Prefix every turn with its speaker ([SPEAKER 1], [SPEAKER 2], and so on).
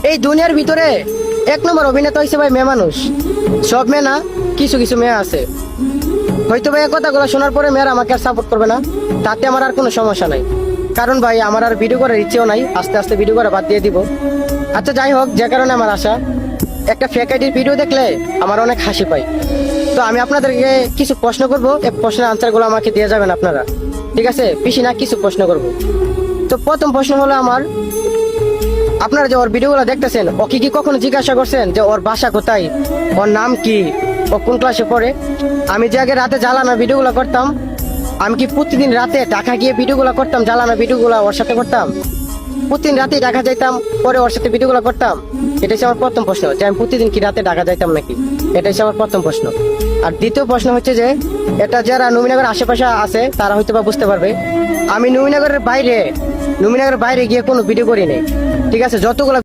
[SPEAKER 1] এই দুনিয়ার ভিতরে এক নম্বর অভিনেতা হয়েছে ভাই মেয়ে মানুষ। সব মেয়ে না, কিছু কিছু মেয়ে আছে হয়তো ভাই এই কথাগুলো শোনার পরে মেয়েরা আমাকে আর সাপোর্ট করবে না, তাতে আমার আর কোনো সমস্যা নাই। কারণ ভাই আমার আর ভিডিও করার ইচ্ছেও নাই, আস্তে আস্তে ভিডিও করা বাদ দিয়ে দিব। আচ্ছা যাই হোক, যে কারণে আমার আশা, একটা ফেক আইডির ভিডিও দেখলে আমার অনেক হাসি পাই। তো আমি আপনাদেরকে কিছু প্রশ্ন করব, এই প্রশ্নের আনসারগুলো আমাকে দিয়ে যাবেন আপনারা, ঠিক আছে? বেশি না, কিছু প্রশ্ন করব। তো প্রথম প্রশ্ন হলো আমার, আপনারা যে ওর ভিডিওগুলো দেখতেছেন, ওকে কি কখনো জিজ্ঞাসা করছেন যে ওর বাসা কোথায়, ওর নাম কি, ও কোন ক্লাসে পড়ে? আমি যে আগে রাতে জ্বালানো ভিডিওগুলো করতাম, আমি কি প্রতিদিন রাতে ঢাকা গিয়ে ভিডিওগুলো করতাম, জ্বালানো ভিডিওগুলো ওর সাথে করতাম? প্রতিদিন রাতে ঢাকা যাইতাম, পরে ওর সাথে ভিডিওগুলো করতাম? এটা হচ্ছে আমার প্রথম প্রশ্ন, যে আমি প্রতিদিন কি রাতে ঢাকা যাইতাম নাকি। এটা হচ্ছে আমার প্রথম প্রশ্ন। আর দ্বিতীয় প্রশ্ন হচ্ছে যে, এটা যারা নবীনগর আশেপাশে আছে তারা হয়তো বা বুঝতে পারবে, আমি নবীনগরের বাইরে গিয়ে কোনো ভিডিও করি নাই, ঠিক আছে? যতগুলো